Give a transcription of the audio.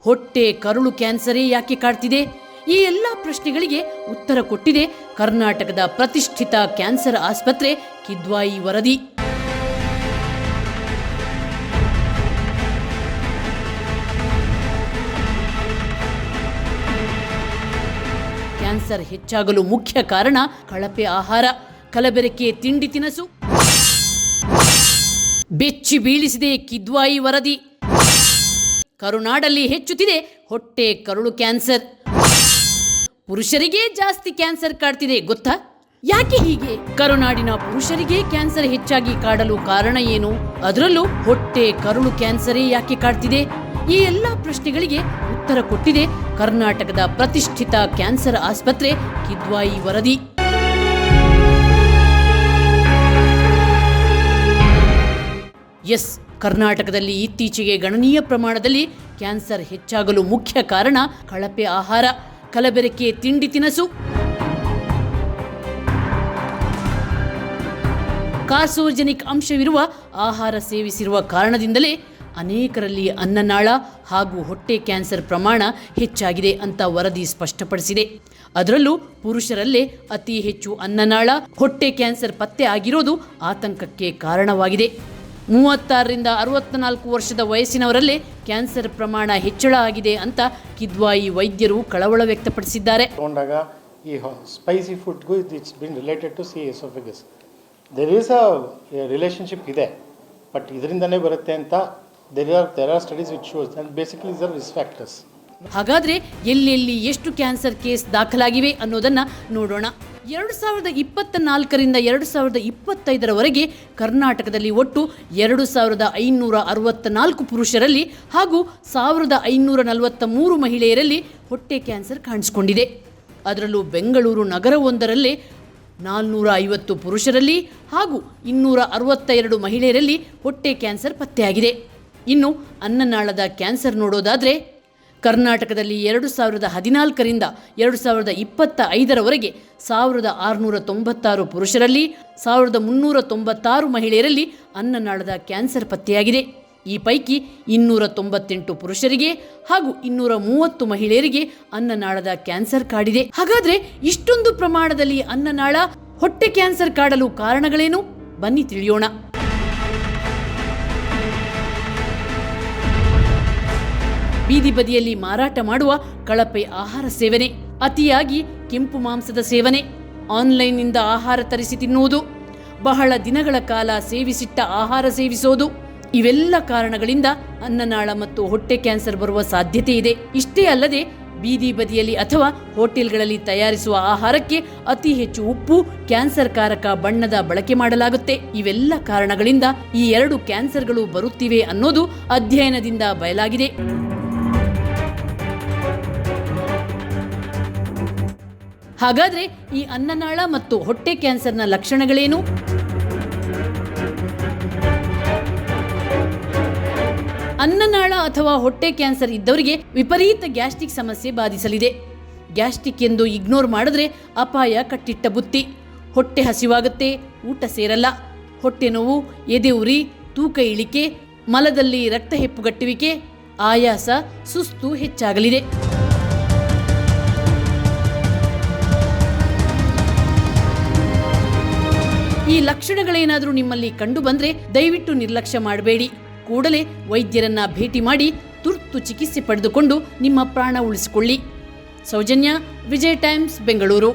ಹೊಟ್ಟೆ ಕರುಳು ಕ್ಯಾನ್ಸರೇ ಯಾಕೆ ಕಾಡ್ತಿದೆ? ಈ ಎಲ್ಲ ಪ್ರಶ್ನೆಗಳಿಗೆ ಉತ್ತರ ಕೊಟ್ಟಿದೆ ಕರ್ನಾಟಕದ ಪ್ರತಿಷ್ಠಿತ ಕ್ಯಾನ್ಸರ್ ಆಸ್ಪತ್ರೆ ಕಿದ್ವಾಯಿ ವರದಿ. ಕ್ಯಾನ್ಸರ್ ಹೆಚ್ಚಾಗಲು ಮುಖ್ಯ ಕಾರಣ ಕಳಪೆ ಆಹಾರ, ಕಲಬೆರಕೆ ತಿಂಡಿ ತಿನಸು. ಬೆಚ್ಚಿ ಬೀಳಿಸಿದೆ ಕಿದ್ವಾಯಿ ವರದಿ. ಕರುನಾಡಲ್ಲಿ ಹೆಚ್ಚುತ್ತಿದೆ ಹೊಟ್ಟೆ ಕರುಳು ಕ್ಯಾನ್ಸರ್. ಪುರುಷರಿಗೆ ಜಾಸ್ತಿ ಕ್ಯಾನ್ಸರ್ ಕಾಡ್ತಿದೆ ಗೊತ್ತಾ? ಯಾಕೆ ಹೀಗೆ? ಕರುನಾಡಿನ ಪುರುಷರಿಗೆ ಕ್ಯಾನ್ಸರ್ ಹೆಚ್ಚಾಗಿ ಕಾಡಲು ಕಾರಣ ಏನು? ಅದರಲ್ಲೂ ಹೊಟ್ಟೆ ಕರುಳು ಕ್ಯಾನ್ಸರೇ ಯಾಕೆ ಕಾಡ್ತಿದೆ? ಈ ಎಲ್ಲ ಪ್ರಶ್ನೆಗಳಿಗೆ ಉತ್ತರ ಕೊಟ್ಟಿದೆ ಕರ್ನಾಟಕದ ಪ್ರತಿಷ್ಠಿತ ಕ್ಯಾನ್ಸರ್ ಆಸ್ಪತ್ರೆ ಕಿದ್ವಾಯಿ ವರದಿ. ಕರ್ನಾಟಕದಲ್ಲಿ ಇತ್ತೀಚೆಗೆ ಗಣನೀಯ ಪ್ರಮಾಣದಲ್ಲಿ ಕ್ಯಾನ್ಸರ್ ಹೆಚ್ಚಾಗಲು ಮುಖ್ಯ ಕಾರಣ ಕಳಪೆ ಆಹಾರ, ಕಲಬೆರಕೆ ತಿಂಡಿ ತಿನಸು. ಕಾರ್ಸೋಜೆನಿಕ್ ಅಂಶವಿರುವ ಆಹಾರ ಸೇವಿಸಿರುವ ಕಾರಣದಿಂದಲೇ ಅನೇಕರಲ್ಲಿ ಅನ್ನನಾಳ ಹಾಗೂ ಹೊಟ್ಟೆ ಕ್ಯಾನ್ಸರ್ ಪ್ರಮಾಣ ಹೆಚ್ಚಾಗಿದೆ ಅಂತ ವರದಿ ಸ್ಪಷ್ಟಪಡಿಸಿದೆ. ಅದರಲ್ಲೂ ಪುರುಷರಲ್ಲೇ ಅತಿ ಹೆಚ್ಚು ಅನ್ನನಾಳ, ಹೊಟ್ಟೆ ಕ್ಯಾನ್ಸರ್ ಪತ್ತೆ ಆಗಿರೋದು ಆತಂಕಕ್ಕೆ ಕಾರಣವಾಗಿದೆ. 36ರಿಂದ 64 ವರ್ಷದ ವಯಸ್ಸಿನವರಲ್ಲೇ ಕ್ಯಾನ್ಸರ್ ಪ್ರಮಾಣ ಹೆಚ್ಚಳ ಆಗಿದೆ ಅಂತ ಕಿದ್ವಾಯಿ ವೈದ್ಯರು ಕಳವಳ ವ್ಯಕ್ತಪಡಿಸಿದ್ದಾರೆ. ಈ ಸ್ಪೈಸಿ ಫುಡ್ಗೂ it's been related to C oesophagus. There is a relationship ಇದೆ, ಬಟ್ ಇದರಿಂದನೇ ಬರುತ್ತೆ ಅಂತ there are studies which shows, and basically these are risk factors. ಹಾಗಾದ್ರೆ ಎಲ್ಲೆಲ್ಲಿ ಎಷ್ಟು ಕ್ಯಾನ್ಸರ್ ಕೇಸ್ ದಾಖಲಾಗಿವೆ ಅನ್ನೋದನ್ನ ನೋಡೋಣ. 2024ರಿಂದ 2025ರವರೆಗೆ ಕರ್ನಾಟಕದಲ್ಲಿ ಒಟ್ಟು 2564 ಪುರುಷರಲ್ಲಿ ಹಾಗೂ 1543 ಮಹಿಳೆಯರಲ್ಲಿ ಹೊಟ್ಟೆ ಕ್ಯಾನ್ಸರ್ ಕಾಣಿಸಿಕೊಂಡಿದೆ. ಅದರಲ್ಲೂ ಬೆಂಗಳೂರು ನಗರವೊಂದರಲ್ಲೇ 450 ಪುರುಷರಲ್ಲಿ ಹಾಗೂ 262 ಮಹಿಳೆಯರಲ್ಲಿ ಹೊಟ್ಟೆ ಕ್ಯಾನ್ಸರ್ ಪತ್ತೆಯಾಗಿದೆ. ಇನ್ನು ಅನ್ನನಾಳದ ಕ್ಯಾನ್ಸರ್ ನೋಡೋದಾದರೆ ಕರ್ನಾಟಕದಲ್ಲಿ 2014ರಿಂದ 2025ರವರೆಗೆ 1696 ಪುರುಷರಲ್ಲಿ 1396 ಮಹಿಳೆಯರಲ್ಲಿ ಅನ್ನನಾಳದ ಕ್ಯಾನ್ಸರ್ ಪತ್ತೆಯಾಗಿದೆ. ಈ ಪೈಕಿ 298 ಪುರುಷರಿಗೆ ಹಾಗೂ 230 ಮಹಿಳೆಯರಿಗೆ ಅನ್ನನಾಳದ ಕ್ಯಾನ್ಸರ್ ಕಾಡಿದೆ. ಹಾಗಾದ್ರೆ ಇಷ್ಟೊಂದು ಪ್ರಮಾಣದಲ್ಲಿ ಅನ್ನನಾಳ, ಹೊಟ್ಟೆ ಕ್ಯಾನ್ಸರ್ ಕಾಡಲು ಕಾರಣಗಳೇನು? ಬನ್ನಿ ತಿಳಿಯೋಣ. ಬೀದಿ ಬದಿಯಲ್ಲಿ ಮಾರಾಟ ಮಾಡುವ ಕಳಪೆ ಆಹಾರ ಸೇವನೆ, ಅತಿಯಾಗಿ ಕೆಂಪು ಮಾಂಸದ ಸೇವನೆ, ಆನ್ಲೈನ್ನಿಂದ ಆಹಾರ ತರಿಸಿ ತಿನ್ನುವುದು, ಬಹಳ ದಿನಗಳ ಕಾಲ ಸೇವಿಸಿಟ್ಟ ಆಹಾರ ಸೇವಿಸೋದು, ಇವೆಲ್ಲ ಕಾರಣಗಳಿಂದ ಅನ್ನನಾಳ ಮತ್ತು ಹೊಟ್ಟೆ ಕ್ಯಾನ್ಸರ್ ಬರುವ ಸಾಧ್ಯತೆ ಇದೆ. ಇಷ್ಟೇ ಅಲ್ಲದೆ ಬೀದಿ ಬದಿಯಲ್ಲಿ ಅಥವಾ ಹೋಟೆಲ್ಗಳಲ್ಲಿ ತಯಾರಿಸುವ ಆಹಾರಕ್ಕೆ ಅತಿ ಹೆಚ್ಚು ಉಪ್ಪು, ಕ್ಯಾನ್ಸರ್ ಕಾರಕ ಬಣ್ಣದ ಬಳಕೆ ಮಾಡಲಾಗುತ್ತೆ. ಇವೆಲ್ಲ ಕಾರಣಗಳಿಂದ ಈ 2 ಕ್ಯಾನ್ಸರ್ಗಳು ಬರುತ್ತಿವೆ ಅನ್ನೋದು ಅಧ್ಯಯನದಿಂದ ಬಯಲಾಗಿದೆ. ಹಾಗಾದ್ರೆ ಈ ಅನ್ನನಾಳ ಮತ್ತು ಹೊಟ್ಟೆ ಕ್ಯಾನ್ಸರ್ನ ಲಕ್ಷಣಗಳೇನು? ಅನ್ನನಾಳ ಅಥವಾ ಹೊಟ್ಟೆ ಕ್ಯಾನ್ಸರ್ ಇದ್ದವರಿಗೆ ವಿಪರೀತ ಗ್ಯಾಸ್ಟ್ರಿಕ್ ಸಮಸ್ಯೆ ಬಾಧಿಸಲಿದೆ. ಗ್ಯಾಸ್ಟ್ರಿಕ್ ಎಂದು ಇಗ್ನೋರ್ ಮಾಡಿದ್ರೆ ಅಪಾಯ ಕಟ್ಟಿಟ್ಟ ಬುತ್ತಿ. ಹೊಟ್ಟೆ ಹಸಿವಾಗುತ್ತೆ, ಊಟ ಸೇರಲ್ಲ, ಹೊಟ್ಟೆ ನೋವು, ಎದೆ ಉರಿ, ತೂಕ ಇಳಿಕೆ, ಮಲದಲ್ಲಿ ರಕ್ತ ಹೆಪ್ಪುಗಟ್ಟುವಿಕೆ, ಆಯಾಸ, ಸುಸ್ತು ಹೆಚ್ಚಾಗಲಿದೆ. ಈ ಲಕ್ಷಣಗಳೇನಾದರೂ ನಿಮ್ಮಲ್ಲಿ ಕಂಡು ಬಂದ್ರೆ ದಯವಿಟ್ಟು ನಿರ್ಲಕ್ಷ್ಯ ಮಾಡಬೇಡಿ. ಕೂಡಲೇ ವೈದ್ಯರನ್ನ ಭೇಟಿ ಮಾಡಿ ತುರ್ತು ಚಿಕಿತ್ಸೆ ಪಡೆದುಕೊಂಡು ನಿಮ್ಮ ಪ್ರಾಣ ಉಳಿಸಿಕೊಳ್ಳಿ. ಸೌಜನ್ಯ, ವಿಜಯ್ ಟೈಮ್ಸ್, ಬೆಂಗಳೂರು.